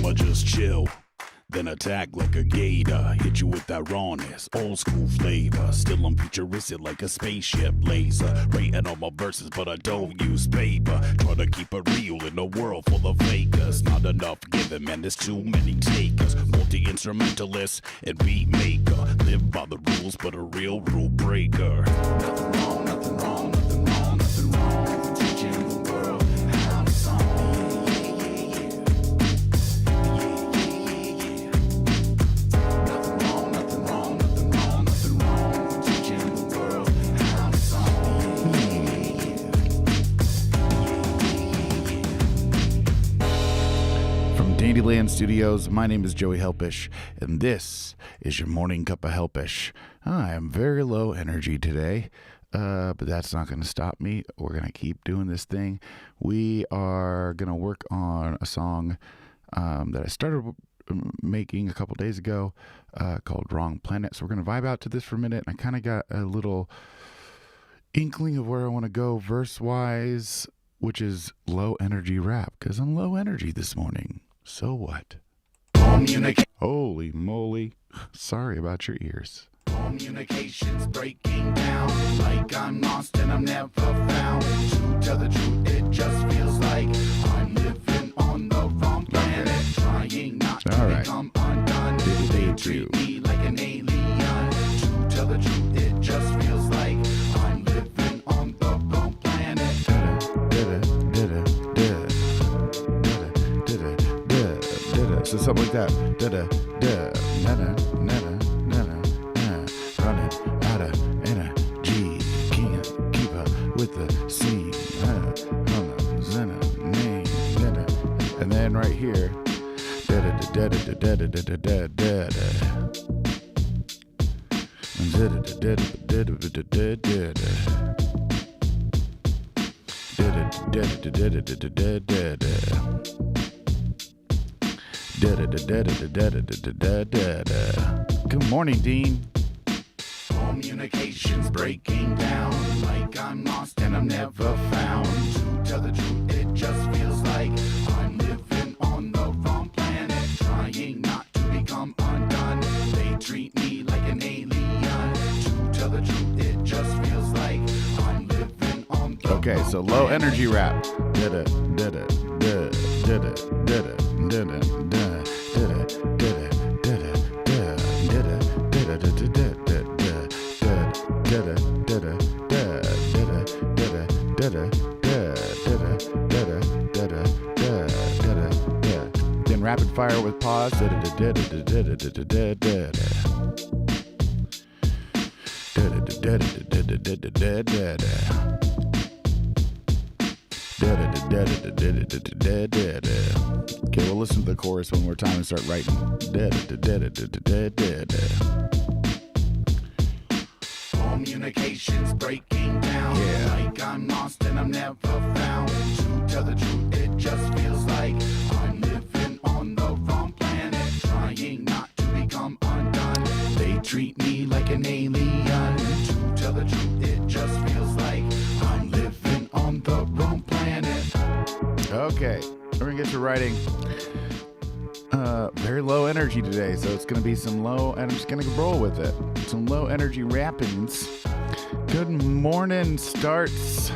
I'ma just chill, then attack like a gator. Hit you with that rawness, old school flavor. Still I'm futuristic like a spaceship laser. Rating all my verses, but I don't use paper. Try to keep it real in a world full of fakers. Not enough given, man, there's too many takers. Multi-instrumentalist and beat maker. Live by the rules, but a real rule breaker. Nothing wrong, nothing wrong, nothing wrong, nothing wrong. Teaching the world how to song. Dandyland Studios, my name is Joey Helpish, and this is your morning cup of Helpish. I am very low energy today, but that's not going to stop me. We're going to keep doing this thing. We are going to work on a song that I started making a couple days ago called Wrong Planet. So we're going to vibe out to this for a minute. I kind of got a little inkling of where I want to go verse-wise, which is low energy rap, because I'm low energy this morning. So what? Holy moly. Sorry about your ears. Communications breaking down like I'm lost and I'm never found. To tell the truth, it just feels like I'm living on the wrong planet. Trying not to become undone. They treat me like an alien. To tell the truth, it just feels like I'm living on the wrong planet. So something like that. Running out of energy. Can't keep up with the scene. And then right here. Good morning, Dean. Communications breaking down like I'm lost and I'm never found. To tell the truth, it just feels like I'm living on the wrong planet. Trying not to become undone. They treat me like an alien. To tell the truth, it just feels like I'm living on the Okay, so low energy rap. Then rapid fire with pause. Okay, we'll listen to the chorus one more time and start writing. Communications breaking down like I'm lost and I'm never found. To tell the truth, it just feels like I'm living on the wrong planet. Trying not to become undone. They treat me like an alien. To tell the truth, it just feels like I'm living on the wrong planet. Okay, we're gonna get to writing. Very low energy today, so it's gonna be some low, and I'm just gonna roll with it. Some low energy rappings. Good morning, Starts.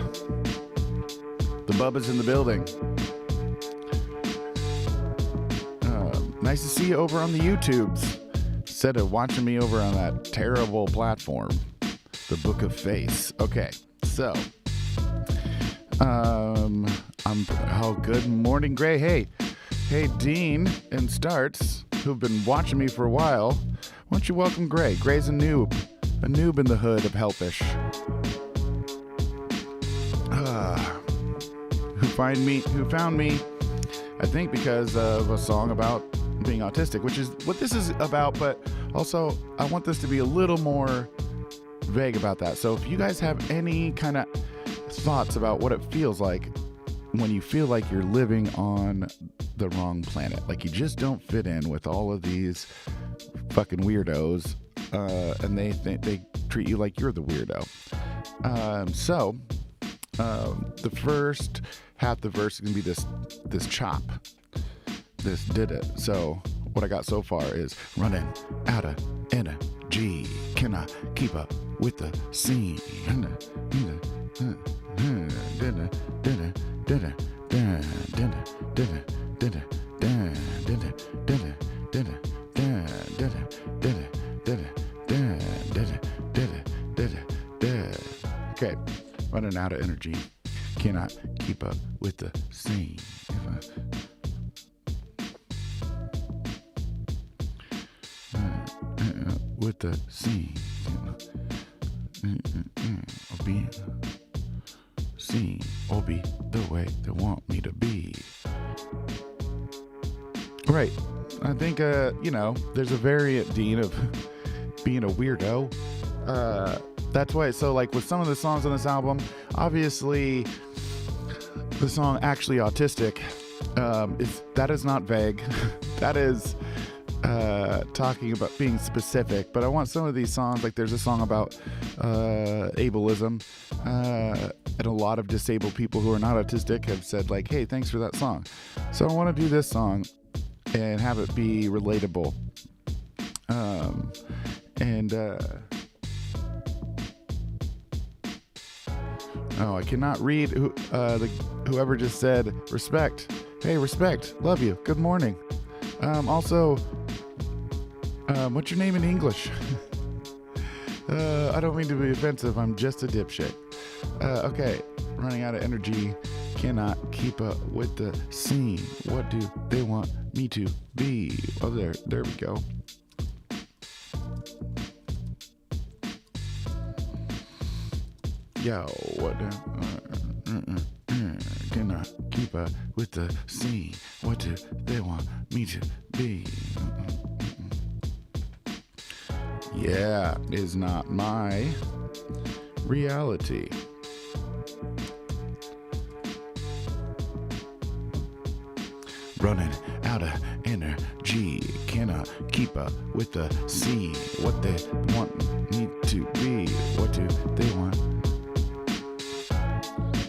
The Bubba's in the building. Nice to see you over on the YouTubes. Instead of watching me over on that terrible platform, the Book of Face. Okay, so good morning, Gray. Hey, Dean and Starts, who've been watching me for a while. Why don't you welcome Gray? Gray's a noob in the hood of Helpish. Who found me, I think because of a song about being autistic, which is what this is about, but also I want this to be a little more vague about that. So if you guys have any kind of thoughts about what it feels like when you feel like you're living on the wrong planet, like you just don't fit in with all of these fucking weirdos, and they treat you like you're the weirdo. So the first half of the verse is gonna be this chop. this did it. So what I got so far is running out of energy. Cannot keep up with the scene. Okay, running out of energy. Cannot keep up with the scene. With the scene. Or be seen or be the way they want me to be. Right. I think, there's a variant, Dean, of being a weirdo. That's why. So, like, with some of the songs on this album, obviously, the song "Actually Autistic" that is not vague. That is talking about being specific. But I want some of these songs, like there's a song about ableism, and a lot of disabled people who are not autistic have said, like, hey, thanks for that song. So I want to do this song and have it be relatable. I cannot read whoever just said respect. Hey, respect. Love you. Good morning. Also, what's your name in English? I don't mean to be offensive. I'm just a dipshit. Okay. Running out of energy. Cannot keep up with the scene. What do they want me to be? Oh, there we go. Yo, what cannot keep up with the scene. What do they want me to be? Yeah, is not my reality. Running out of energy, cannot keep up with the scene. What they want me to be. What do they want?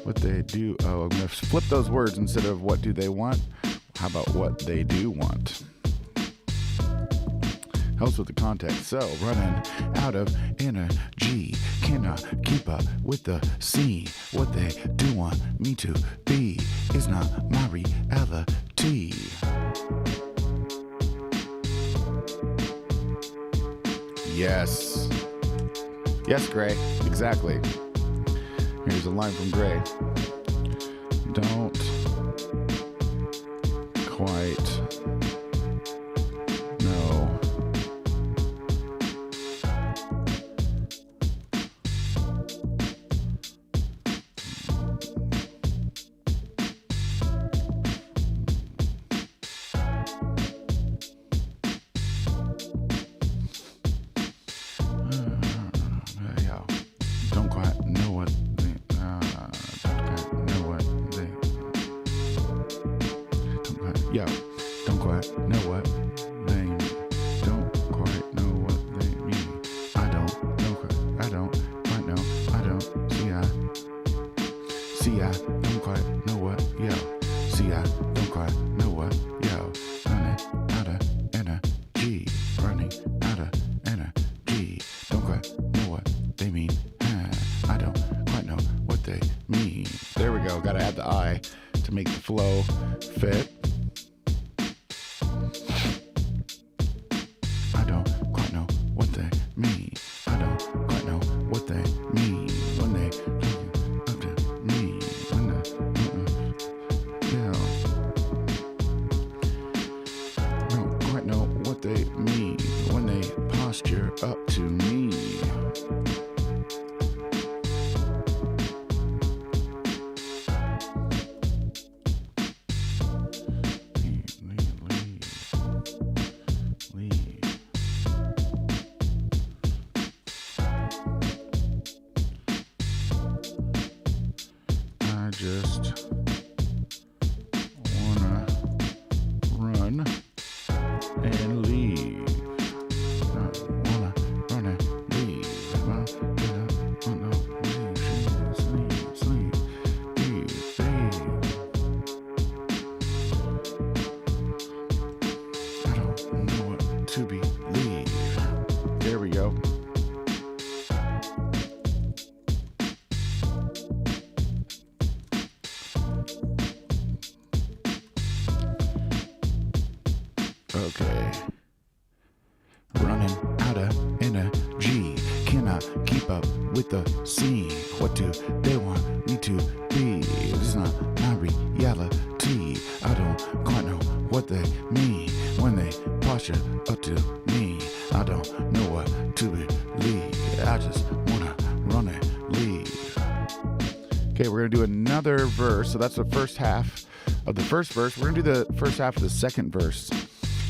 What they do. Oh, I'm going to flip those words instead of what do they want. How about what they do want? Helps with the context. So, running out of energy, cannot keep up with the scene. What they do want me to be is not my reality. Yes. Yes, Gray. Exactly. Here's a line from Gray. Don't quite know Gotta add the I to make the flow fit. I don't quite know what they mean. I don't quite know what they mean when they look at me. When they, don't quite know what they mean when they posture up to me. Just wanna run and leave. I wanna run and leave. Sleep, leave. to believe. There we go. Okay. Running out of energy. Cannot keep up with the scene. What do they want me to be? It's not my reality. I don't quite know what they mean when they posture up to me. I don't know what to believe. I just wanna run and leave. Okay, we're gonna do another verse. So that's the first half of the first verse. We're gonna do the first half of the second verse,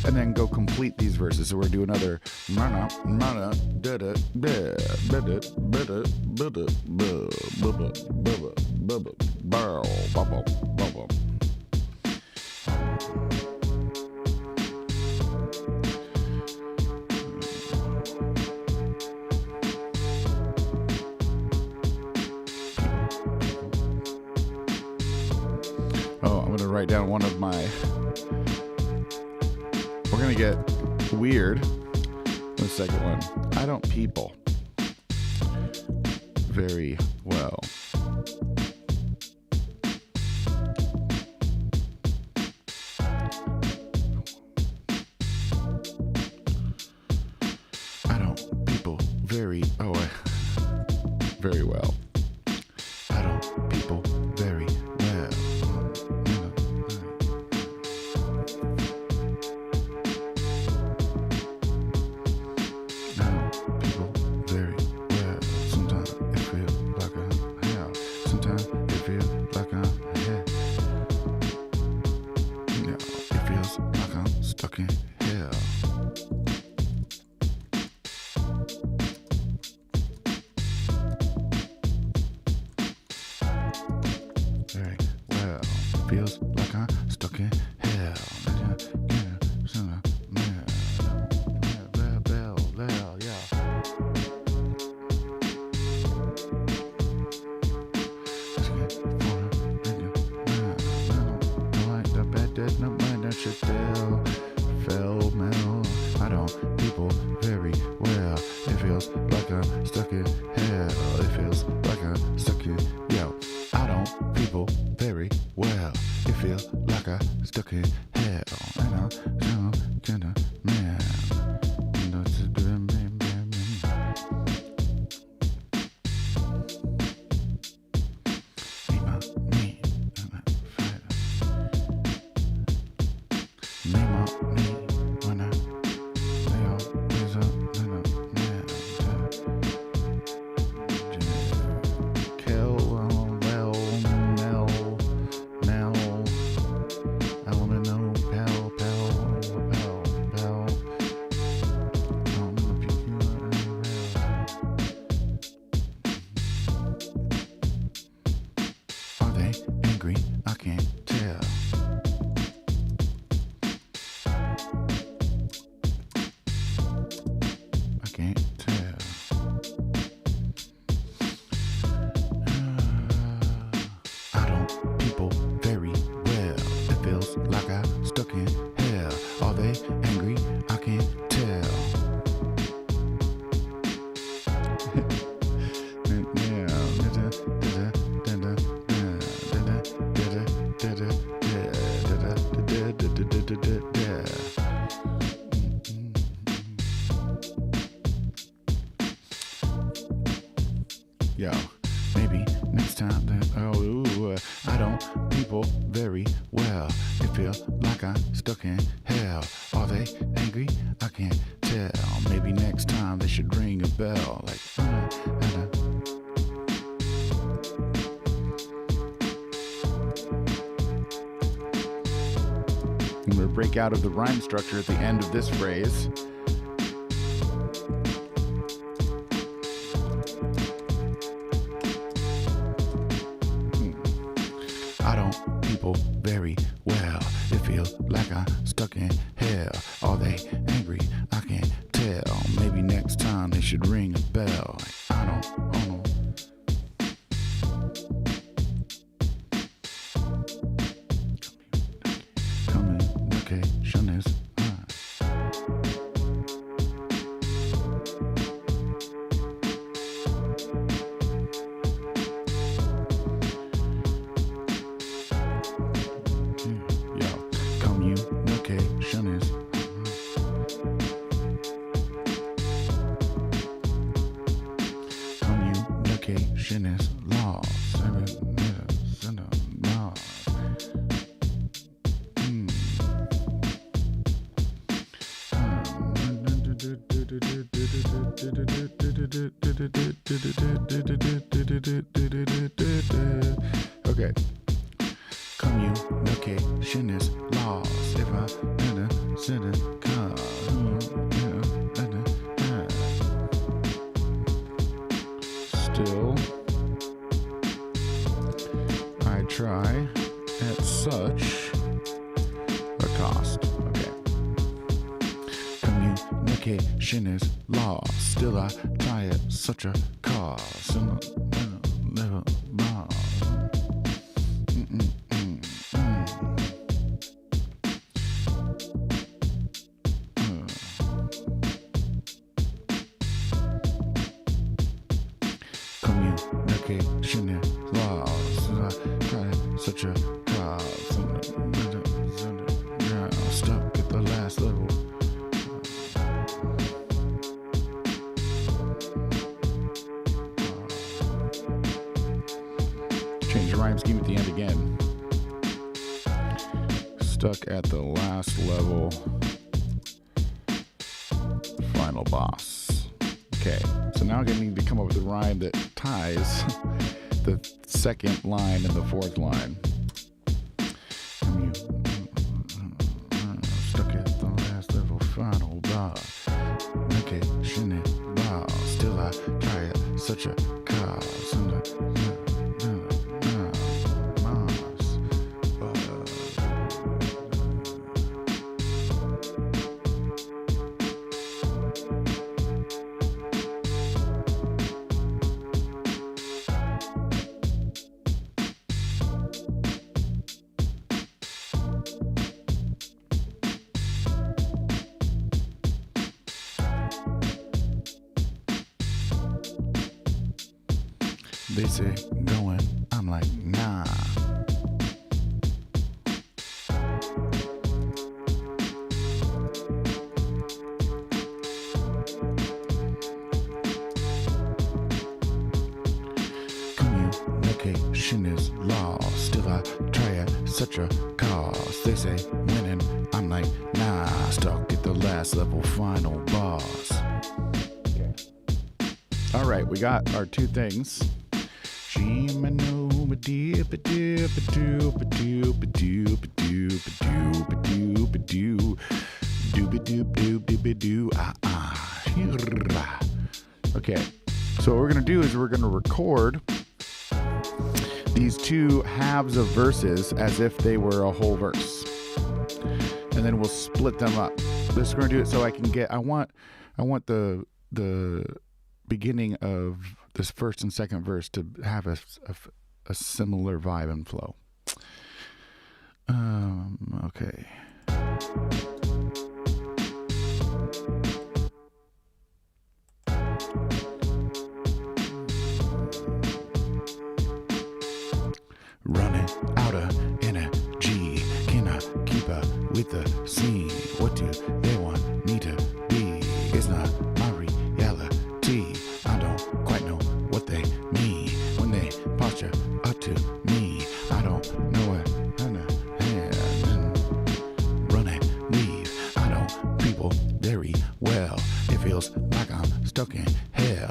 and then go complete these verses. So we're gonna do another Oh, I'm gonna write down one of my. We're gonna get weird. The second one. I don't people very well. I don't people very very well. I don't people very well. Feels like I'm stuck in hell. I don't people very well. It feels like I'm stuck in hell. It feels like I'm stuck in I don't people very well. It feels like I stuck in hell. And I'm so kinda man. Yo, maybe next time then, I don't people very well. It feels like I'm stuck in hell. Are they angry? I can't tell. Maybe next time they should ring a bell. Like, I'm going to break out of the rhyme structure at the end of this phrase. I don't people very well. It feels like I'm stuck in hell. Are they angry? I can't tell. Maybe next time they should ring a bell. Like, I don't know. Communication is high. Okay. Communication is lost if I send a call. Still, I try at such a cost. Okay. Communication is lost. Still, I try at such a cost. Communication is lost. I try such a cause. Stuck at the last level. Change the rhyme scheme at the end again. Stuck at the last level. Final boss. Okay, so now I'm going to need to come up with a rhyme that ties the second line and the fourth line. Stuck at the last level, final boss. Okay, shouldn't boss. Still I try it, such a cause. They say going, I'm like, nah. Communication is lost. Still I try at such a cost. They say winning, I'm like, nah. Stuck at the last level, final boss. All right, we got our two things. Okay, so what we're gonna do is we're gonna record these two halves of verses as if they were a whole verse, and then we'll split them up. This we're gonna do it so I can get. I want the beginning of this first and second verse to have a similar vibe and flow. Okay. Running out of energy, cannot keep up with the scene. What do they want me to be? It's not my reality. I don't quite know what they mean when they posture up to me. I don't know what run and leave. I know people very well. It feels like I'm stuck in hell.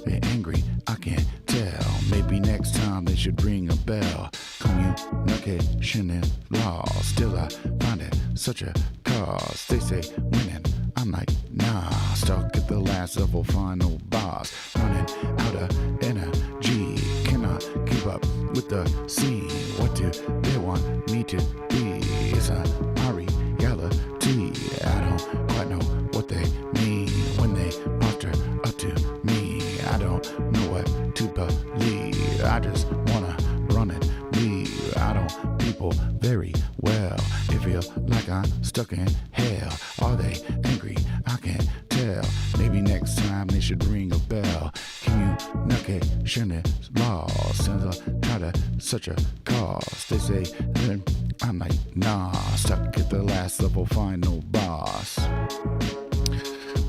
They're angry, I can't tell. Maybe next time they should ring a bell. Communication is lost. Still I find it such a cause. They say winning, I'm like, nah. Stuck at the last level, final boss. Running out of energy, cannot keep up with the scene. What do they want me to be? It's a my reality. I don't quite know what they mean when they posture up to me. I don't know what to believe. I just wanna run and leave. I don't people very well. It feels like I'm stuck in hell. Are they angry? I can't tell. Maybe next time they should ring a bell. Communication is lost. Since I try to such a cause. They say then I'm like, nah. Stuck at the last level, final boss.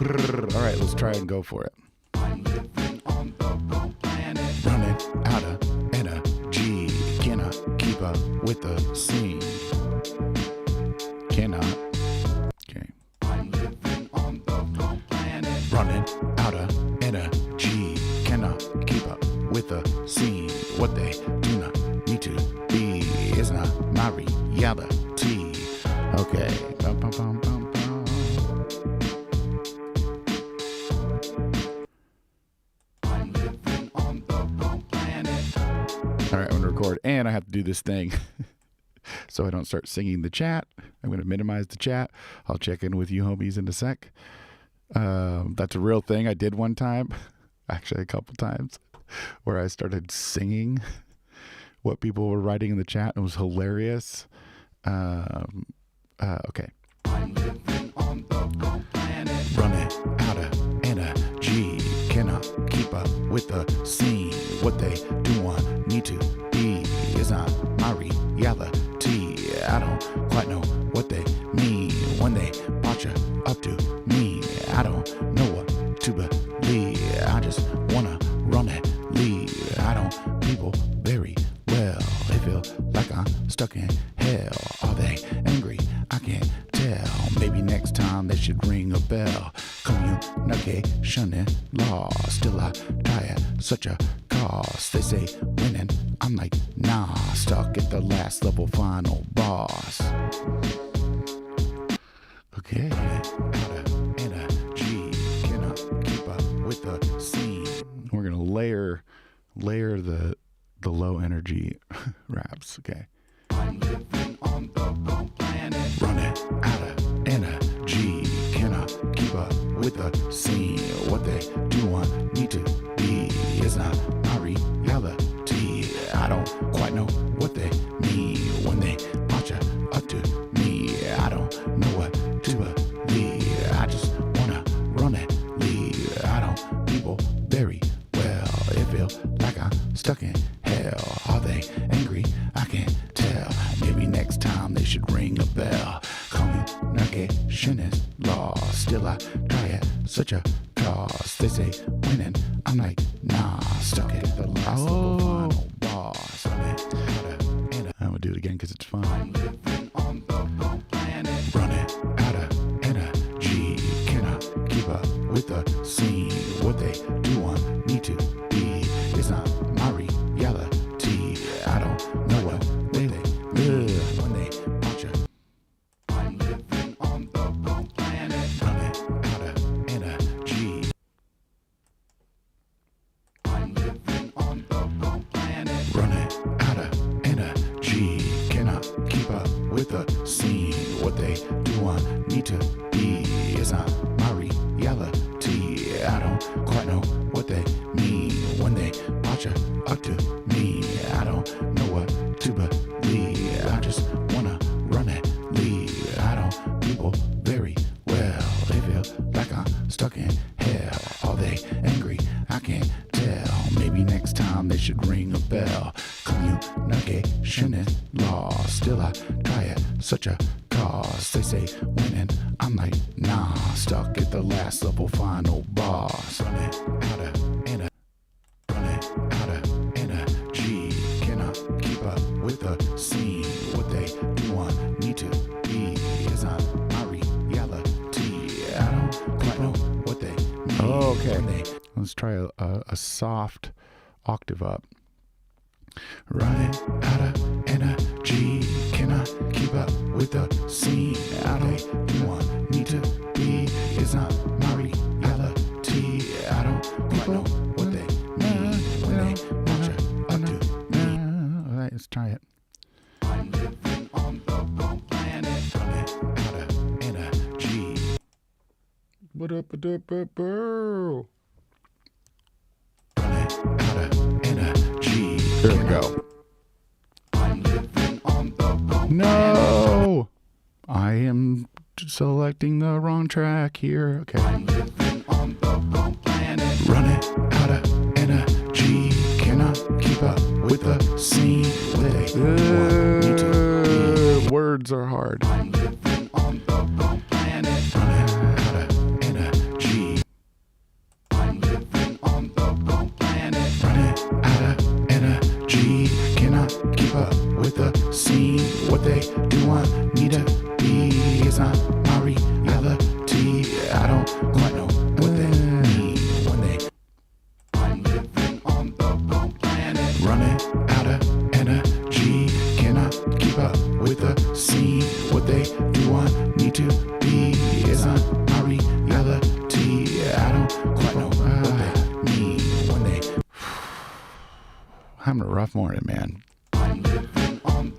Alright, let's try and go for it. I'm living on the wrong planet. Running out of energy. Cannot keep up with the scene. Cannot. Okay. I'm living on the wrong planet. Running out of record, and I have to do this thing so I don't start singing the chat. I'm going to minimize the chat. I'll check in with you homies in a sec. That's a real thing I did one time, actually a couple times, where I started singing what people were writing in the chat. It was hilarious. Okay. I'm living on the planet. Running out of energy. Cannot keep up with the scene. What they do want me to be is not my reality. I don't quite know what they mean when they watch up to me. I don't know what to believe. I just wanna run and leave. I don't people very well. They feel like I'm stuck in hell. Are they angry? I can't tell. Maybe next time they should ring a bell. Communication and law. Still I try at such a cost. They say winning. I'm like, nah. Stuck at the last level final boss. Okay. Out of energy. Cannot keep up with the scene. We're gonna layer the low energy raps. Okay. I'm living on the wrong planet. Running out of energy. Cannot keep up with the scene. What they do want me to be is not my reality. I don't quite know what they mean when they watch up to me. I don't know what to believe. I just wanna run and leave. I don't people very well. It feels like I'm stuck in hell. Are they angry? I can't tell. Maybe next time they should ring a bell. Communication is lost. Still I try at such a cost. They say winning. I'm like, nah. Stuck at the last level final boss. I'm gonna do it again because it's fun. I'm living on the wrong planet. Running out of energy. Cannot keep up with the scene. What they do want me to be is not my reality. I don't know what they mean when they watch it. I'm living on the wrong planet. Running out of energy. I'm living on the wrong planet. Running out of energy. Cannot keep up with the scene. What they do want me to be is not my reality. I don't quite know what they mean when they watch up to me. I don't know what to believe. I just wanna run and leave. I don't people very well. They feel like I'm stuck in hell. Are they angry? I can't tell. Maybe next time they should ring a bell. Communication is lost. Still I try at such a cost. They say winning. I'm like, nah. Stuck at the last level final boss. Running out of energy. Running out of energy. Cannot keep up with the scene. What they do want me to be is not my reality. I don't quite know what they mean. Oh, okay. Let's try a soft octave up. Running out of energy. Cannot keep up with the scene. I don't want me to be is not my reality. I don't quite know what they mean when they watch up to me. Alright, let's try it. I'm living on the wrong planet. Running out of energy. What up, bro? Running out of energy. There we go. I'm living on the wrong No! I am selecting the wrong track here. Okay. I'm living on the wrong planet. Running out of energy. Cannot keep up with the scene. Words are hard. I'm living on the wrong planet. Running out of energy. I'm living on the wrong planet. Running out of energy. Cannot keep up with the scene. What they do want me to be is not my reality. I don't quite know what they mean when they. I'm living on the wrong planet. Running out of energy. Cannot keep up with the scene. What they do want me to be is not my reality. I don't quite know what they mean when they. I'm having a rough morning, man.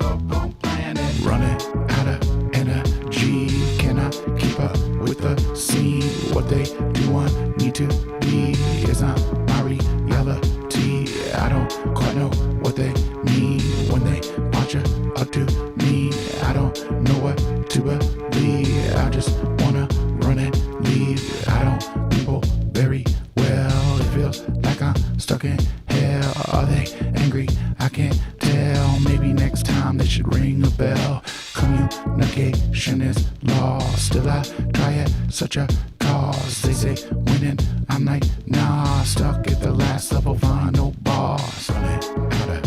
the planet. Running out of energy, cannot keep up with the scene. What they do want me to be is not my reality. I don't quite know what they mean when they watch it up to me. I don't know what to believe. I just wanna run and leave. I don't people very well. It feels like I'm stuck in hell. Are they angry? I can't tell. Maybe next time they should ring a bell. Communication is lost. Still I try at such a cause. They say winning, I'm like nah. Stuck at the last level, final boss. Running out of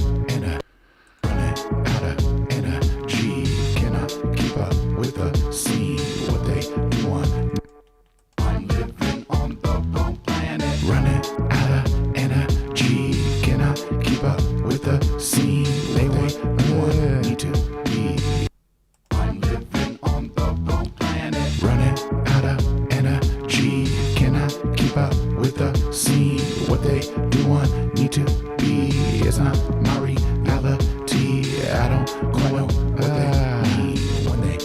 energy. Cannot keep up with the scene. What they do want. I'm living on the planet. Running out of energy. Cannot keep up with the scene. They want me to be. I'm living on the planet. Running out of energy. Cannot keep up with the scene. What they do want me to be is not my reality. I don't quite know what they mean when they.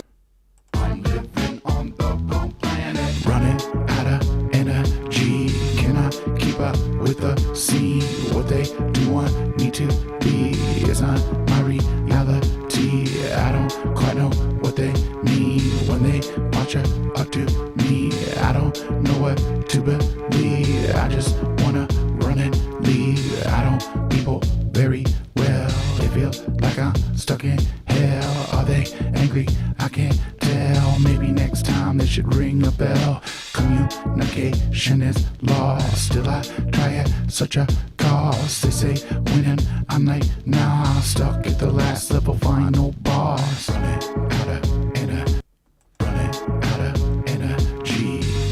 I'm living on the planet. Running out of energy. Cannot keep up with the scene. What they do want me to be is not my reality. I don't quite know what they mean when they watch her up to me. I don't know what to believe. I just wanna run and leave. I don't people very well. They feel like I'm stuck in hell. Are they angry? I can't tell. Maybe next time they should ring a bell. Communication is lost. Still I try at such a cost. They say winning, I'm like nah. Stuck at the last level, final boss. Running out of energy.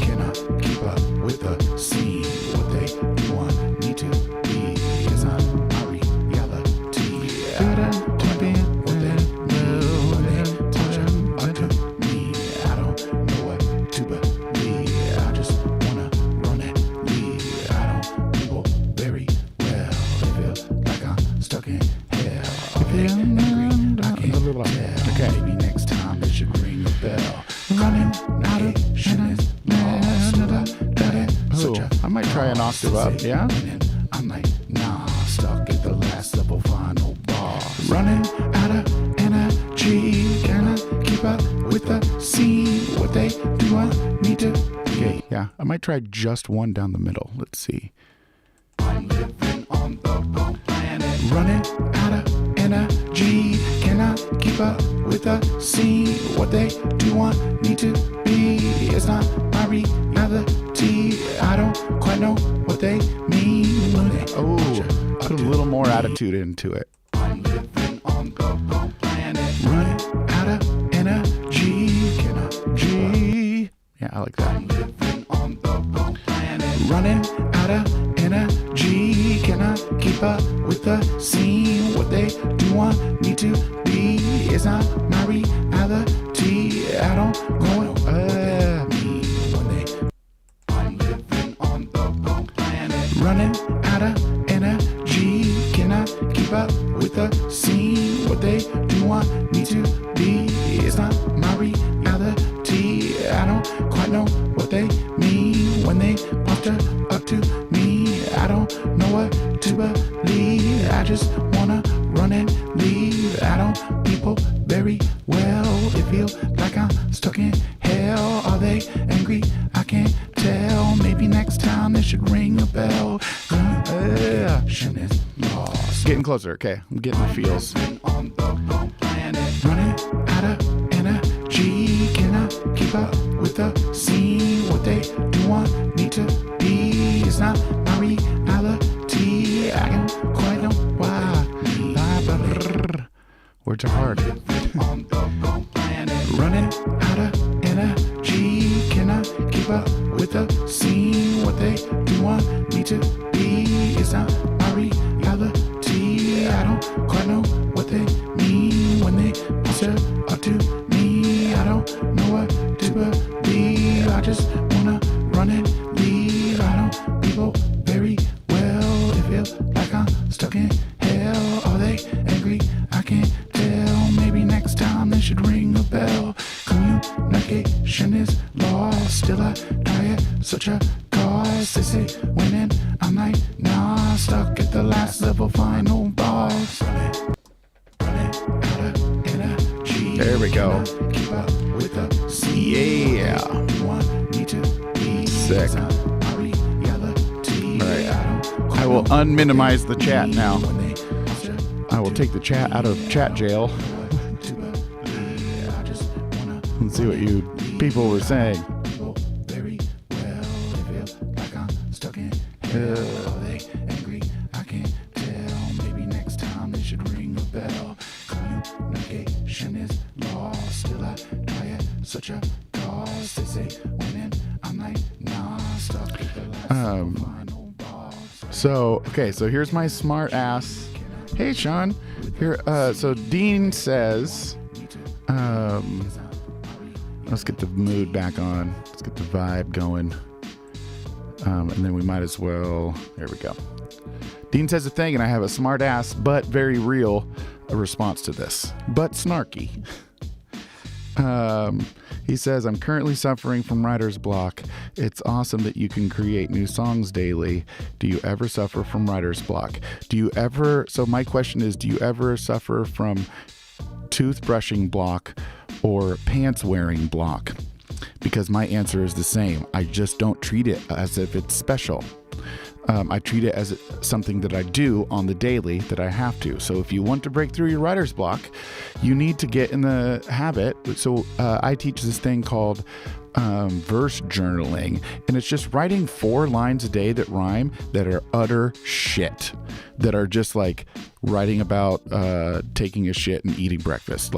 Cannot keep up with the scene. What they do want me to be is not my reality. I don't what they know when they touch up to me. I don't know what to believe. I just wanna run and leave. I don't people very well. They feel like I'm stuck in hell. Are they angry? I can't tell. Okay. Maybe next time they should ring a bell. Running out of is lost. I might try an octave up, yeah? I'm like, nah, stuck at the last level, final boss. Running out of energy, cannot keep up with the scene. What they do want me to. Okay, yeah, I might try just one down the middle. Let's see. I'm living on the planet. Running out of energy, cannot keep up with the scene. What they do want me to be is not my reality. I don't quite know what they mean when they put a little more attitude into it. I'm living on the planet. Running out of energy. G. Yeah, I like that. I'm living on the planet. Running out of energy. Cannot keep up with the scene. What they do want me to be is not my reality. I don't know what they mean when they. I'm living on the planet. Running out of energy. Cannot keep up with the scene. What they do want me to be is not my reality. I don't quite know what they mean when they posture up to me. I don't know what to believe. I just wanna run and leave. I don't people very well. It feels like I'm stuck in hell. Are they angry? I can't tell. Maybe next time they should ring a bell. Communication is lost. Getting closer, okay. I'm getting the feels. On the planet. Running out of energy. Cannot keep up with the scene. What they do want me to be is not my reality. I don't quite know why. Words are hard. Running out of energy. Cannot keep up with the scene. What they do want me to be is not my reality. I don't quite know what they mean when they posture up to me. I don't know what to believe. I just wanna run and leave. I don't people very well. It feels like I'm stuck in hell. Are they angry? I can't tell. cause. Still I try it, such a cause. They say winning, I'm like, nah. Stuck at the last level, final boss. There we go. Keep up with the yeah. Sick. Alright. I will unminimize the chat now. I will take the chat out of chat jail. And see what you people were saying. Such a cause. They say winning, I'm like, nah, stuck at the last final boss. So here's my smart ass. Hey Sean, here. So Dean says, let's get the mood back on. Let's get the vibe going. And then we might as well. There we go. Dean says a thing, and I have a smart ass but very real response to this, but snarky. He says, I'm currently suffering from writer's block. It's awesome that you can create new songs daily. Do you ever suffer from writer's block? So my question is, do you ever suffer from toothbrushing block or pants wearing block? Because my answer is the same. I just don't treat it as if it's special. I treat it as something that I do on the daily that I have to. So if you want to break through your writer's block, you need to get in the habit. So I teach this thing called verse journaling, and it's just writing 4 lines a day that rhyme, that are utter shit, that are just like writing about taking a shit and eating breakfast.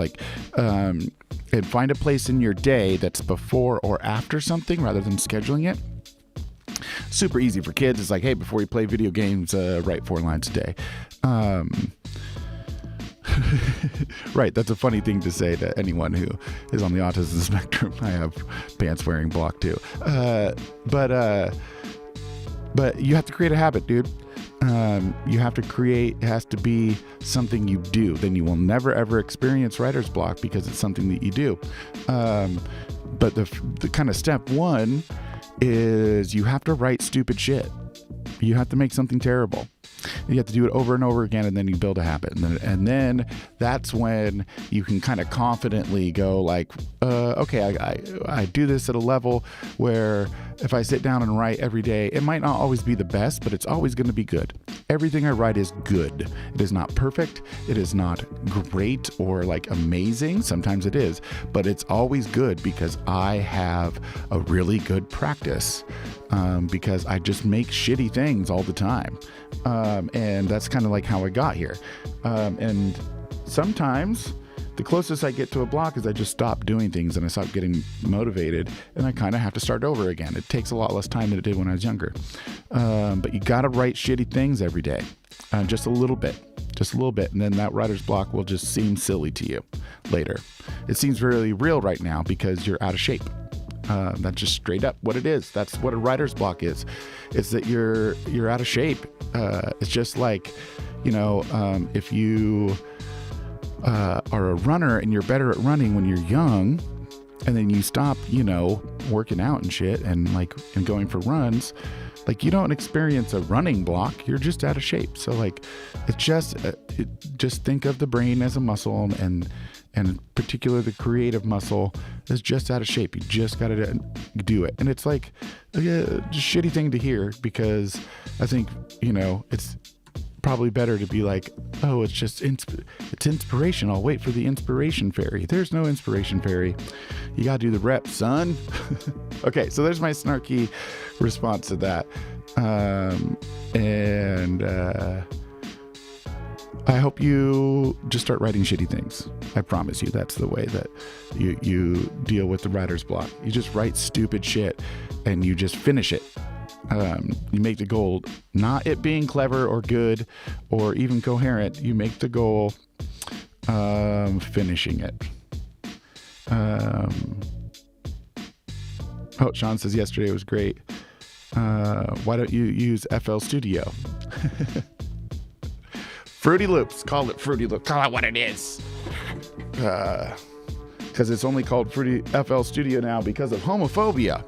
And find a place in your day that's before or after something rather than scheduling it. Super easy for kids. It's like, hey, before you play video games, write 4 lines a day. Right, that's a funny thing to say to anyone who is on the autism spectrum. I have pants wearing block too. But you have to create a habit, dude. You have to create, it has to be something you do. Then you will never ever experience writer's block because it's something that you do. But the kind of step 1 is you have to write stupid shit. You have to make something terrible. You have to do it over and over again, and then you build a habit. And then that's when you can kind of confidently go like, okay, I do this at a level where if I sit down and write every day, it might not always be the best, but it's always going to be good. Everything I write is good. It is not perfect. It is not great or like amazing. Sometimes it is, but it's always good because I have a really good practice, because I just make shitty things all the time. And that's kind of like how I got here. And sometimes the closest I get to a block is I just stop doing things and I stop getting motivated, and I kind of have to start over again. It takes a lot less time than it did when I was younger. But you got to write shitty things every day, just a little bit. And then that writer's block will just seem silly to you later. It seems really real right now because you're out of shape. That's just straight up what it is. That's what a writer's block is. It's that you're out of shape. It's just like, if you are a runner and you're better at running when you're young, and then you stop, working out and shit and going for runs, you don't experience a running block. You're just out of shape. So it's just think of the brain as a muscle, and in particular the creative muscle is just out of shape. You just got to do it. And it's like a shitty thing to hear, because I think, it's probably better to be like, oh, it's just it's inspiration. I'll wait for the inspiration fairy. There's no inspiration fairy. You got to do the reps, son. Okay, so there's my snarky response to that. I hope you just start writing shitty things. I promise you that's the way that you deal with the writer's block. You just write stupid shit and you just finish it. You make the goal not it being clever or good or even coherent. You make the goal finishing it. Sean says yesterday was great. Why don't you use FL Studio? Fruity Loops. Call it Fruity Loops. Call it what it is. because it's only called Fruity FL Studio now because of homophobia.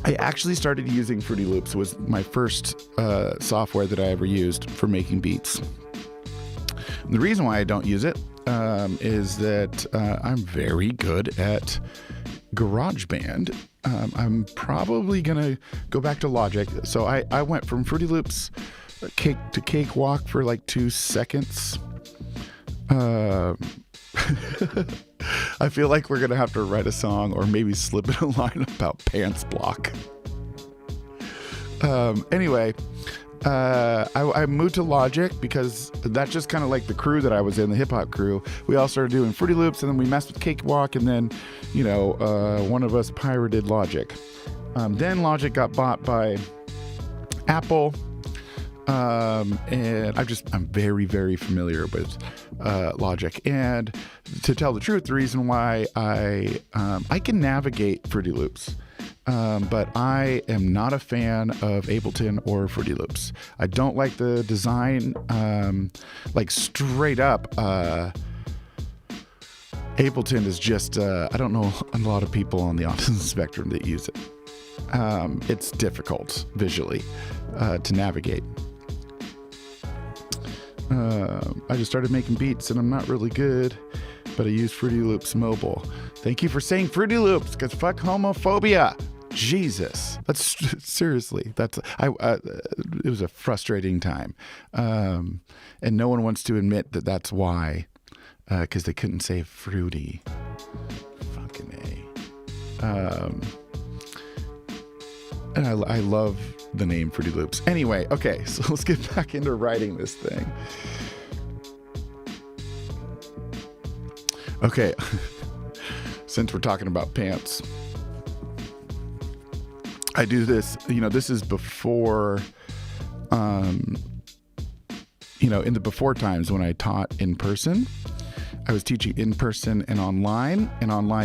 I actually started using Fruity Loops. Was my first software that I ever used for making beats. And the reason why I don't use it is that I'm very good at GarageBand. I'm probably gonna go back to Logic. So I went from Fruity Loops cake to Cakewalk for like 2 seconds. I feel like we're gonna have to write a song or maybe slip in a line about pants block. Anyway, I moved to Logic because that's just kind of like the crew that I was in, the hip hop crew. We all started doing Fruity Loops, and then we messed with Cakewalk, and then, one of us pirated Logic. Then Logic got bought by Apple. And I'm very, very familiar with Logic. And to tell the truth, the reason why I can navigate Fruity Loops, but I am not a fan of Ableton or Fruity Loops. I don't like the design, like straight up. Ableton is just, I don't know a lot of people on the autism spectrum that use it. It's difficult visually to navigate. I just started making beats and I'm not really good, but I use Fruity Loops Mobile. Thank you for saying Fruity Loops, because fuck homophobia. Jesus, that's seriously, it was a frustrating time. And no one wants to admit that that's why, because they couldn't say fruity. Fucking A. And I love the name Fruity Loops. Anyway, okay, so let's get back into writing this thing. Okay, since we're talking about pants, I do this, this is before, in the before times when I taught in person. I was teaching in person and online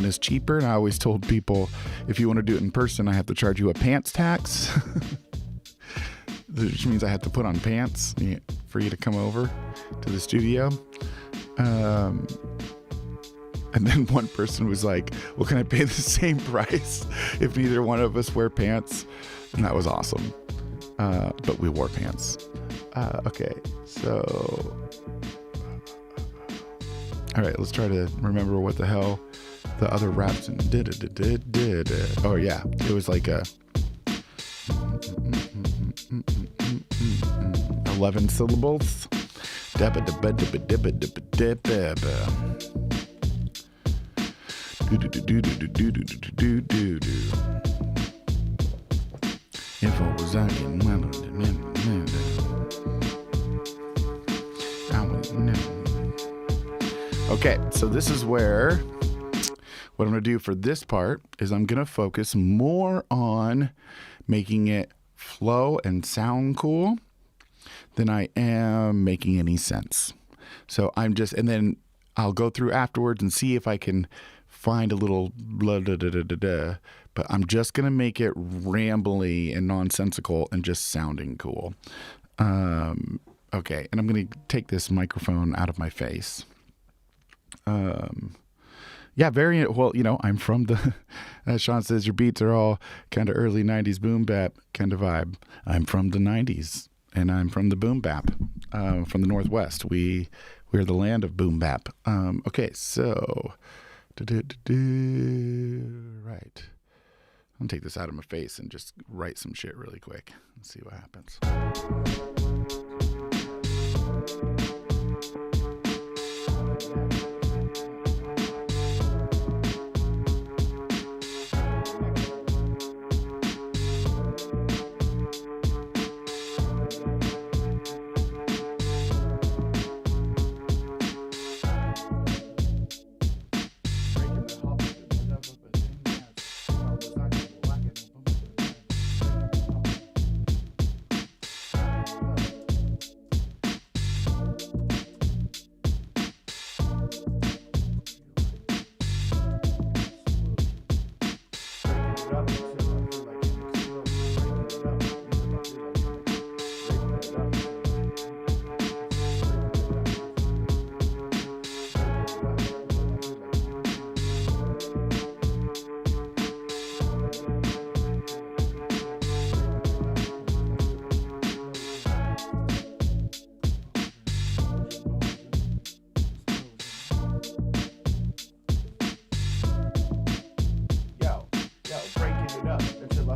is cheaper. And I always told people, if you want to do it in person, I have to charge you a pants tax, which means I have to put on pants for you to come over to the studio. And then one person was like, well, can I pay the same price if neither one of us wear pants? And that was awesome. But we wore pants. Okay, so... All right, let's try to remember what the hell the other raps did. Oh yeah, it was like a 11 syllables. If I was I would. Okay, so this is where what I'm going to do for this part is I'm going to focus more on making it flow and sound cool than I am making any sense. So and then I'll go through afterwards and see if I can find a little blah, da, da, da, da, da. But I'm just going to make it rambly and nonsensical and just sounding cool. Okay, and I'm going to take this microphone out of my face. Very well, I'm from the, as Sean says, your beats are all kind of early 90s boom bap kind of vibe. I'm from the 90s and I'm from the boom bap, from the Northwest. We're the land of boom bap. Okay, so, right. I'll take this out of my face and just write some shit really quick and see what happens.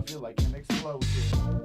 feel like an explosion.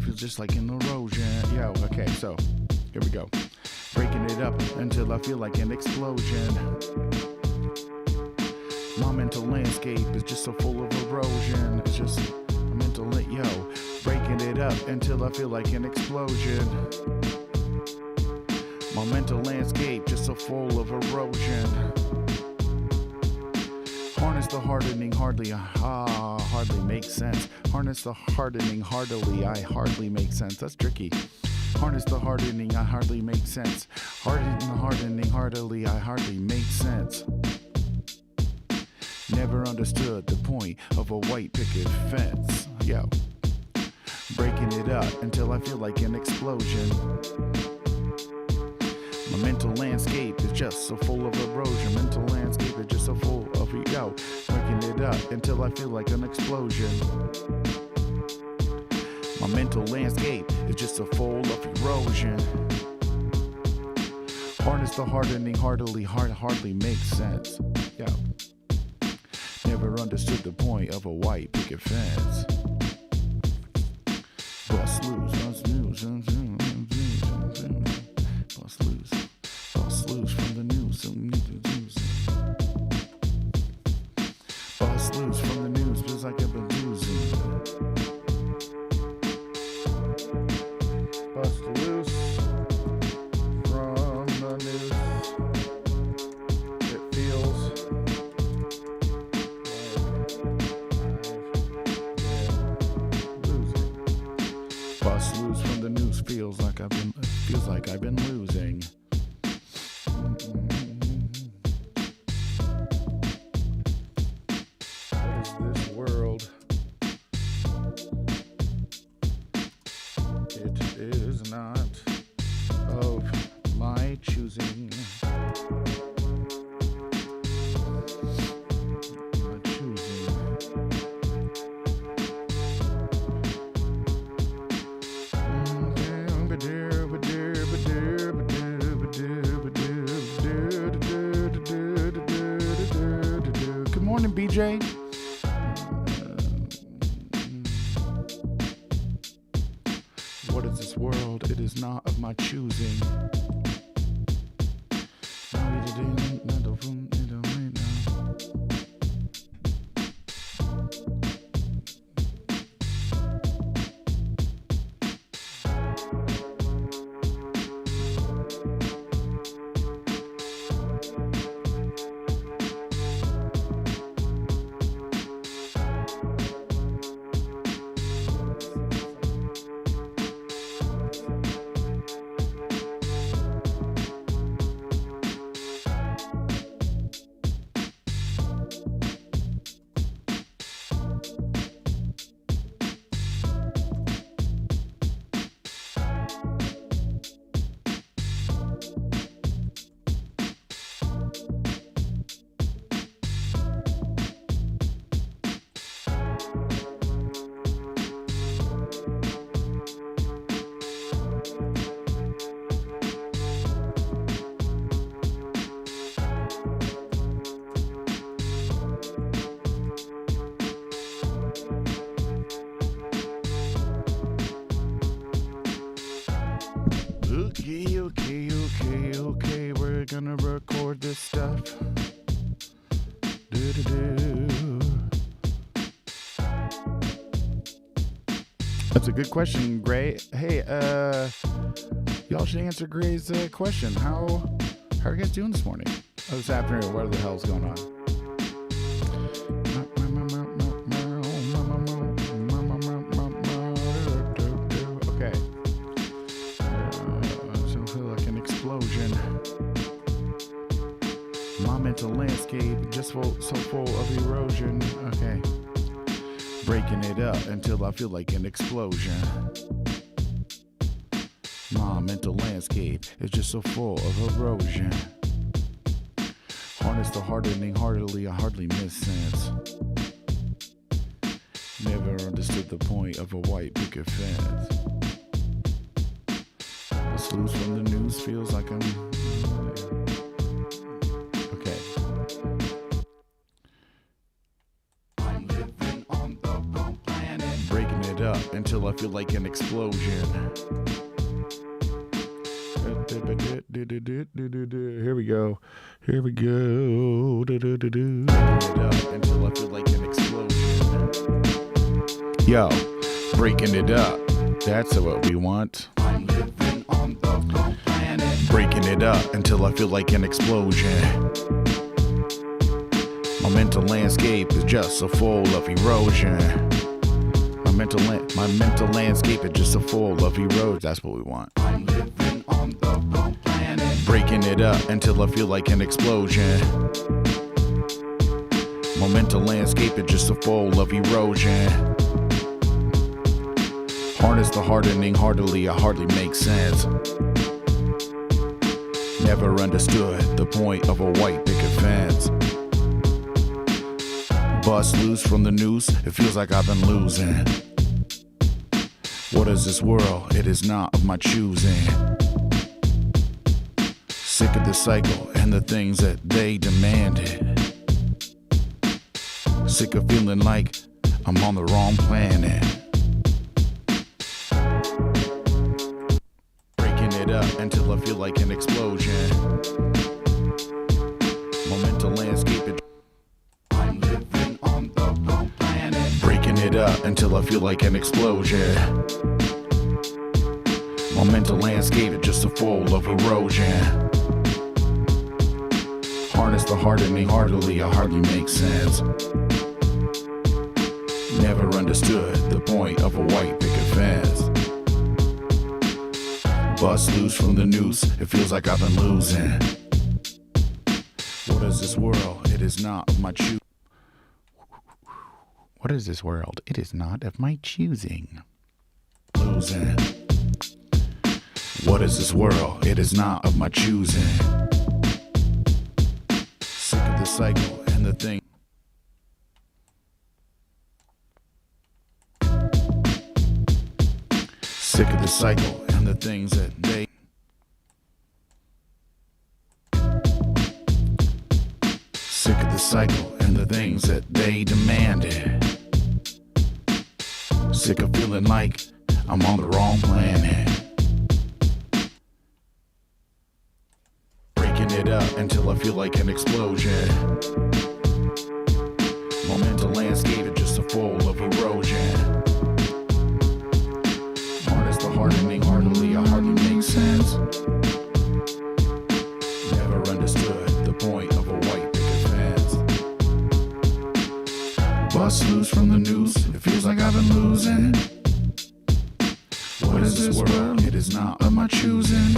Feels just like an erosion. Yo, okay, so here we go. Breaking it up until I feel like an explosion. My mental landscape is just so full of erosion. It's just a mental, breaking it up until I feel like an explosion. My mental landscape just so full of erosion. Harness the hardening, hardly makes sense. Harness the hardening, I hardly make sense. That's tricky. Harness the hardening, I hardly make sense. Harden the hardening, heartily, I hardly make sense. Never understood the point of a white picket fence. Yo, breaking it up until I feel like an explosion. My mental landscape is just so full of erosion. Mental landscape is just so full of breaking it up until I feel like an explosion. My mental landscape is just so full of erosion. Harness the hardening, hardly makes sense. Yo, never understood the point of a white picket fence. Bust loose, bust loose, bust loose, bust loose from the news. Bust loose from the news, feels like I've been losing. Bust loose from the news. It feels like bust loose from the news, feels like I've been losing. What is this world? It is not of my choosing. Good morning, BJ. What is this world? It is not of my choosing. gonna record this stuff. Do-do-do. That's a good question, Gray. Hey, y'all should answer Gray's question. How are you guys doing this morning? Oh, this afternoon. What the hell's going on? Okay. So I feel like an explosion. My mental landscape just so full of erosion. Okay. Breaking it up until I feel like an explosion. My mental landscape is just so full of erosion. Harness the hardening heartily, I hardly miss sense. Never understood the point of a white picket fence. This loose from the news feels like I'm... Okay. I'm living on the wrong planet. Breaking it up until I feel like an explosion. Here we go. Breaking it up until I feel like an explosion. Yo, breaking it up. That's what we want. I'm living on the wrong planet. Breaking it up until I feel like an explosion. My mental landscape is just so full of erosion. My mental landscape is just so full of erosion. That's what we want. I'm living on the wrong planet. Breaking it up until I feel like an explosion. My mental landscape is just so full of erosion. Harness the hardening heartily, I hardly make sense. Never understood the point of a white picket fence. Bust loose from the noose, it feels like I've been losing. What is this world? It is not of my choosing. Sick of the cycle and the things that they demanded. Sick of feeling like I'm on the wrong planet. Breaking it up until I feel like an explosion. My mental landscape. I'm living on the wrong planet. Breaking it up until I feel like an explosion. My mental landscape is just so full of erosion. Harness the hardening heartily, I hardly make sense. Never understood the point of a white picket fence. Bust loose from the noose, it feels like I've been losing. What is this world? It is not of my choosing. What is this world? It is not of my choosing. Losing. What is this world? It is not of my choosing. Sick of the cycle and the thing. Sick of the cycle and the things that they. Sick of the cycle and the things that they demanded. Sick of feeling like I'm on the wrong planet. Breaking it up until I feel like an explosion. My mental landscape is just so full of erosion. Harness the hardening heartily, I hardly make sense. Never understood the point of a white picket fence. Bust loose from the noose, it feels like I've been losing. What is this world? It is not of my choosing.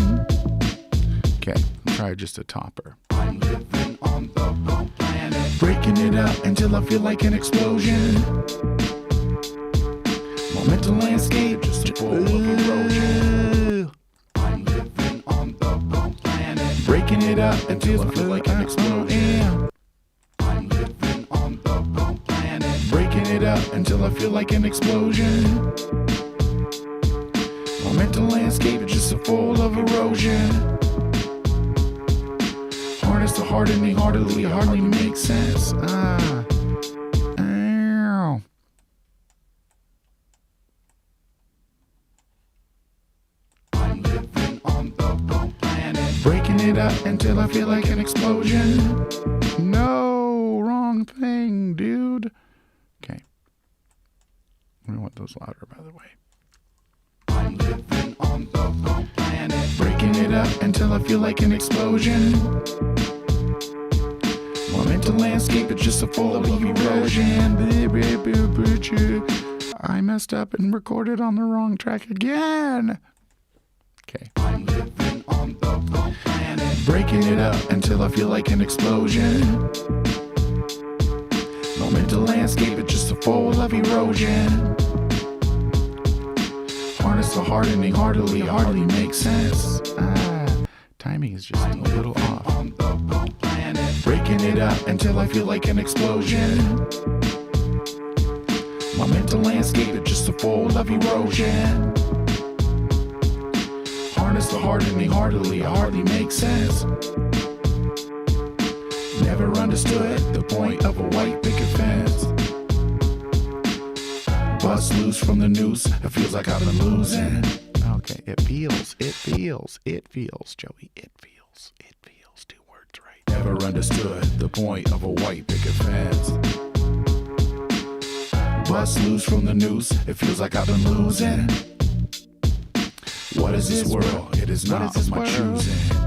Okay, I'll try just a topper. I'm living on the wrong planet. Breaking it up until I feel like an explosion. My mental landscape just full of erosion. I'm living on the wrong planet. Breaking it up until I feel like an explosion. I'm living on the wrong planet. Breaking it up until I feel like an explosion. My mental landscape is just so full of erosion. Harness the hardening heartily, it hardly makes sense. Ow. I'm living on the wrong planet. Breaking it up until I feel like an explosion. No, wrong thing, dude. Okay. We want those louder, by the way. I'm living on the wrong planet. Breaking it up until I feel like an explosion. My mental landscape is just a full of erosion. I messed up and recorded on the wrong track again. Okay. I'm living on the wrong planet. Breaking it up until I feel like an explosion. My mental landscape is just a full of erosion. Harness the hardening hardly makes sense. Timing is just a little off. On the wrong planet. Breaking it up until I feel like an explosion. My mental landscape is just a full of erosion. Harness the hardening hardly makes sense. Never understood the point of a white picket fence. Bust loose from the noose, it feels like I've been losing. Okay, it feels, Joey, it feels. 2 words right. Never understood the point of a white picket fence. Bust loose from the noose, it feels like I've been losing. What is this world? It is not of my choosing.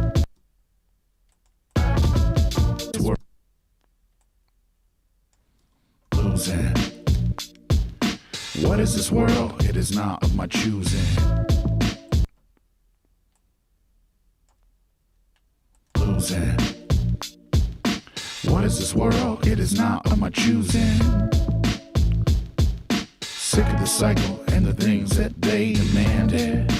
Losing. What is this world? It is not of my choosing. Losing. What is this world? It is not of my choosing. Sick of the cycle and the things that they demanded.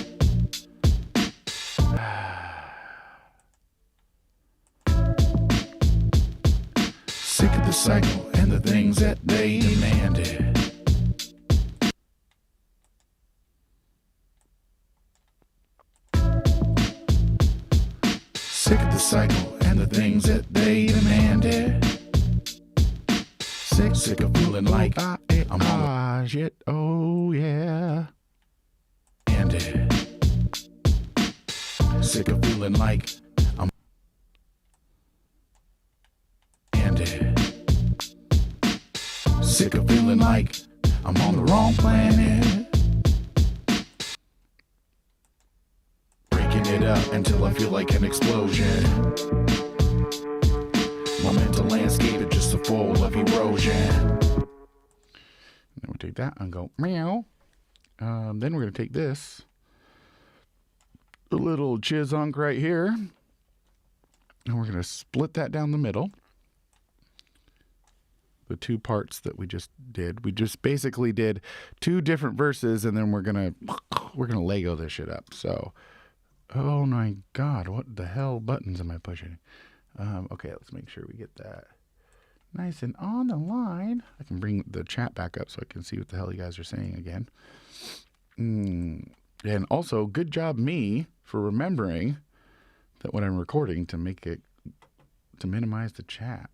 Sick of the cycle and the things that they demanded. Sick of the cycle and the things that they demanded. Sick of feeling like I'm on shit. Oh yeah. And sick of feeling like I'm sick of feeling like I'm on the wrong planet. Breaking it up until I feel like an explosion. My mental landscape is just a full of erosion. Then we'll take that and go meow. Then we're going to take this, a little chizunk right here, and we're going to split that down the middle. The 2 parts that we just did. We just basically did 2 different verses, and then we're gonna Lego this shit up. So, oh my God, what the hell buttons am I pushing? Okay, let's make sure we get that nice and on the line. I can bring the chat back up so I can see what the hell you guys are saying again. And also, good job me for remembering that when I'm recording to minimize the chat.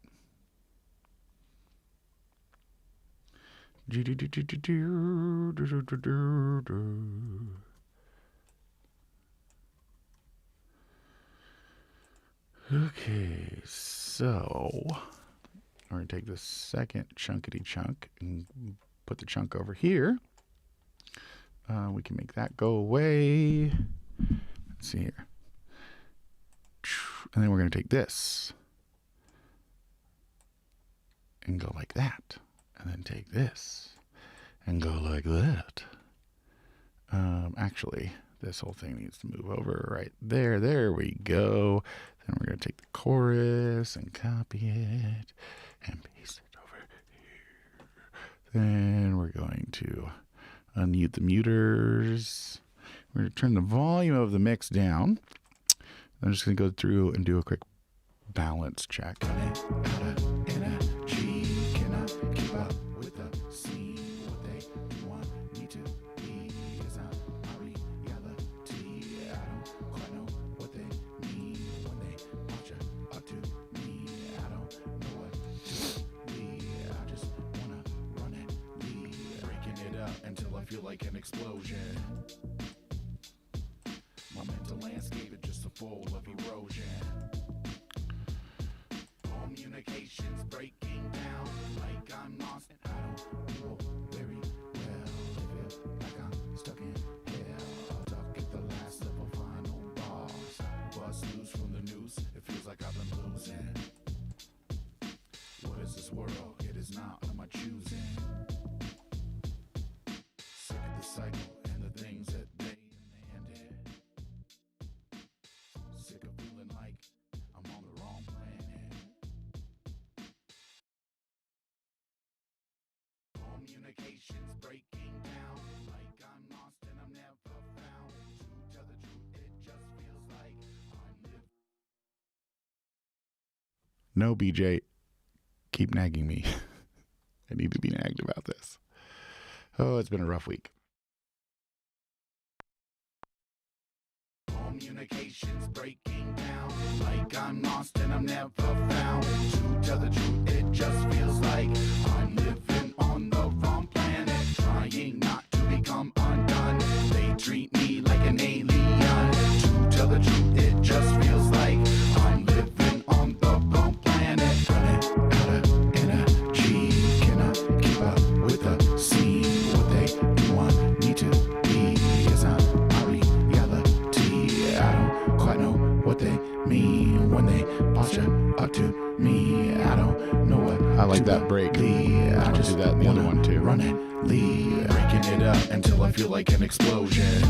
Okay, so we're going to take the second chunkity chunk and put the chunk over here. We can make that go away. Let's see here. And then we're going to take this and go like that. And then take this and go like that. Actually, this whole thing needs to move over right there. There we go. Then we're going to take the chorus and copy it and paste it over here. Then we're going to unmute the muters. We're going to turn the volume of the mix down. I'm just going to go through and do a quick balance check. Until I feel like an explosion. My mental landscape is just a full of erosion. No, BJ, keep nagging me. I need to be nagged about this. Oh, it's been a rough week. Communications breaking down, like I'm lost and I'm never found. To tell the truth, it just feels like I'm living on the wrong planet, trying not to become undone. They treat me like an alien. To tell the truth, it just feels like I'm living on the wrong planet. Running out of energy, cannot keep up with the scene. What they do want me to be is not my reality. I don't quite know what they mean when they posture up to me. I don't know what I like that break. I just do that in the other one too. Run it, leave, breaking it up until I feel like an explosion.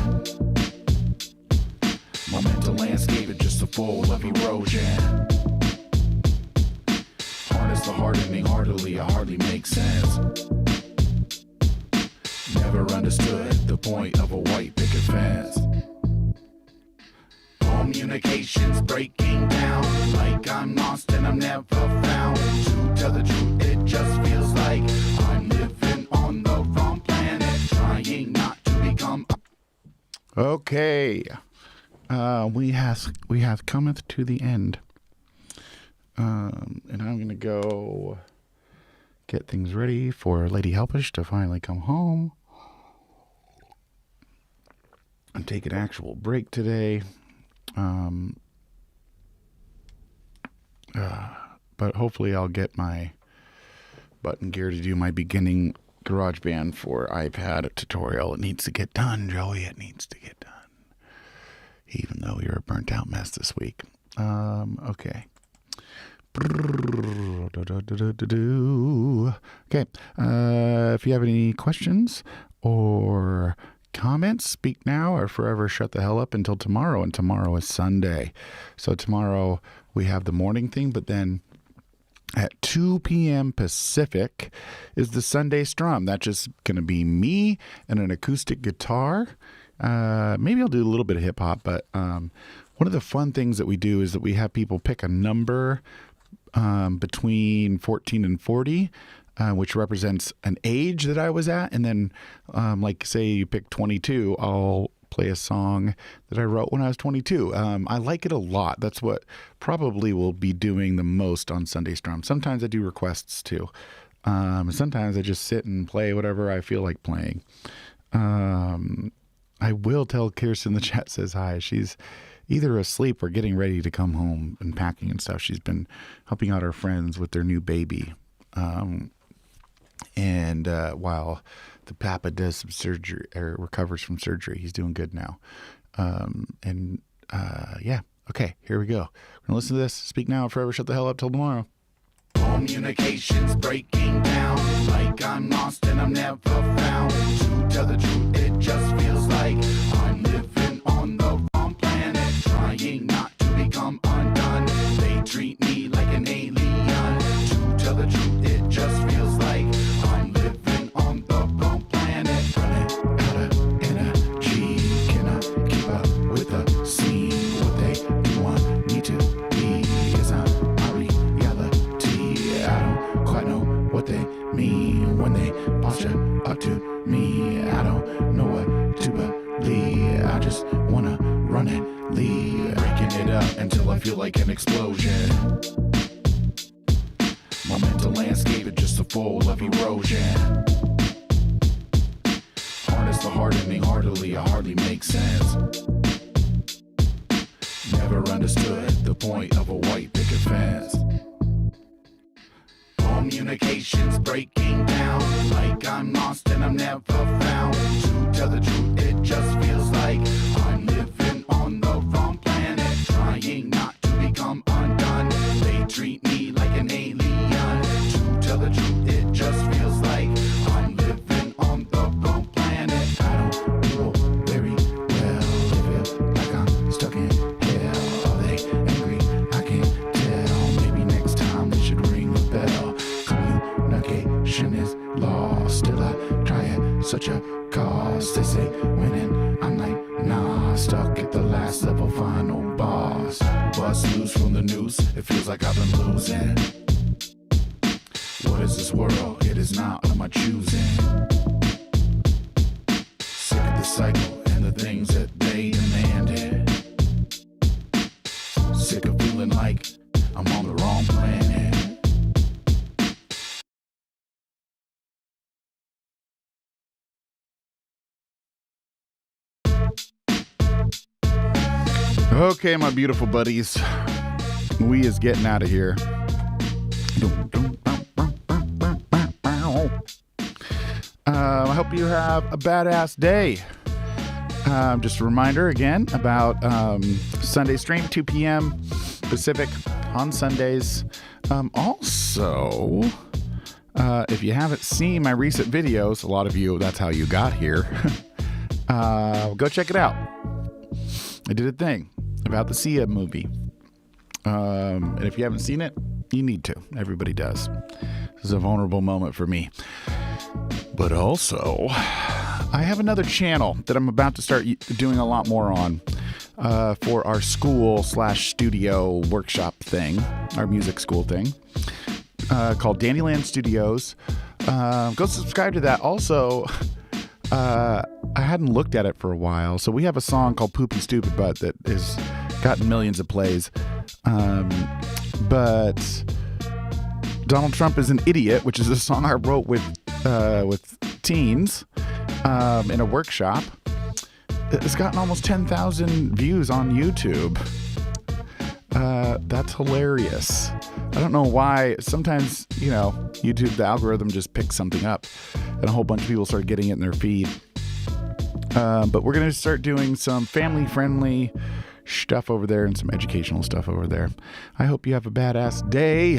My mental landscape is just a full of erosion. Harness the hardening heartily, it hardly makes sense. Never understood the point of a white picket fence. Communications breaking down, like I'm lost and I'm never found. To tell the truth, it just feels like I'm living on the wrong planet, trying not to become. Okay, we have cometh to the end, and I'm gonna go get things ready for Lady Helpish to finally come home and take an actual break today. But hopefully I'll get my button gear to do my beginning GarageBand for iPad tutorial. It needs to get done, Joey. It needs to get done. Even though you're a burnt out mess this week. Okay. Okay. If you have any questions or comments, speak now or forever shut the hell up until tomorrow. And tomorrow is Sunday. So tomorrow we have the morning thing, but then at 2 p.m. Pacific is the Sunday Strum. That's just going to be me and an acoustic guitar. Maybe I'll do a little bit of hip hop, but one of the fun things that we do is that we have people pick a number between 14 and 40. Which represents an age that I was at. And then, like, say you pick 22, I'll play a song that I wrote when I was 22. I like it a lot. That's what probably will be doing the most on Sunday Strum. Sometimes I do requests too. Sometimes I just sit and play whatever I feel like playing. I will tell Kirsten, the chat says hi. She's either asleep or getting ready to come home and packing and stuff. She's been helping out her friends with their new baby. And while the papa does some surgery or recovers from surgery, he's doing good now. Yeah. Okay, here we go. We're gonna listen to this. Speak now or forever shut the hell up till tomorrow. Communications breaking down, like I'm lost and I'm never found. To tell the truth, it just feels like I'm living on the wrong planet, trying not to become undone. They treat me like an alien. To tell the truth, it just feels like I'm living on the wrong planet. Running out of energy, cannot keep up with the scene. What they want me to be is not my reality. I don't quite know what they mean when they posture up to me. I don't know what to believe. I just wanna run and leave, breaking it up until I feel like an explosion. My mental landscape is just a full of erosion. Harness the hardening heartily, it hardly makes sense. Never understood the point of a white picket fence. Communications breaking down, like I'm lost and I'm never found. To tell the truth, it just feels like I'm living on the wrong planet, trying not to become undone. They treat me like an alien. To tell the truth, it just feels like I'm living on the wrong planet. I don't feel very well. I feel like I'm stuck in hell. Are they angry? I can't tell. Maybe next time they should ring the bell. Communication is lost. Still I try at such a cost. They say winning, I'm like nah. Stuck at the last level, final boss. Bust loose from the noose, it feels like I've been losing. my choosing. Sick of the cycle and the things that they demanded. Sick of feeling like I'm on the wrong planet. Okay, my beautiful buddies, we is getting out of here. I hope you have a badass day. Just a reminder again about Sunday stream, 2 p.m. Pacific on Sundays. Also, if you haven't seen my recent videos, a lot of you, that's how you got here, go check it out. I did a thing about the Sia movie. And if you haven't seen it, you need to. Everybody does. This is a vulnerable moment for me. But also, I have another channel that I'm about to start doing a lot more on for our school/studio workshop thing, our music school thing, called Dandyland Studios. Go subscribe to that. Also, I hadn't looked at it for a while, so we have a song called Poopy Stupid Butt that has gotten millions of plays. But Donald Trump is an Idiot, which is a song I wrote with teens in a workshop. It's gotten almost 10,000 views on YouTube. That's hilarious. I don't know why. Sometimes, YouTube, the algorithm just picks something up and a whole bunch of people start getting it in their feed. But we're going to start doing some family-friendly stuff over there and some educational stuff over there. I hope you have a badass day.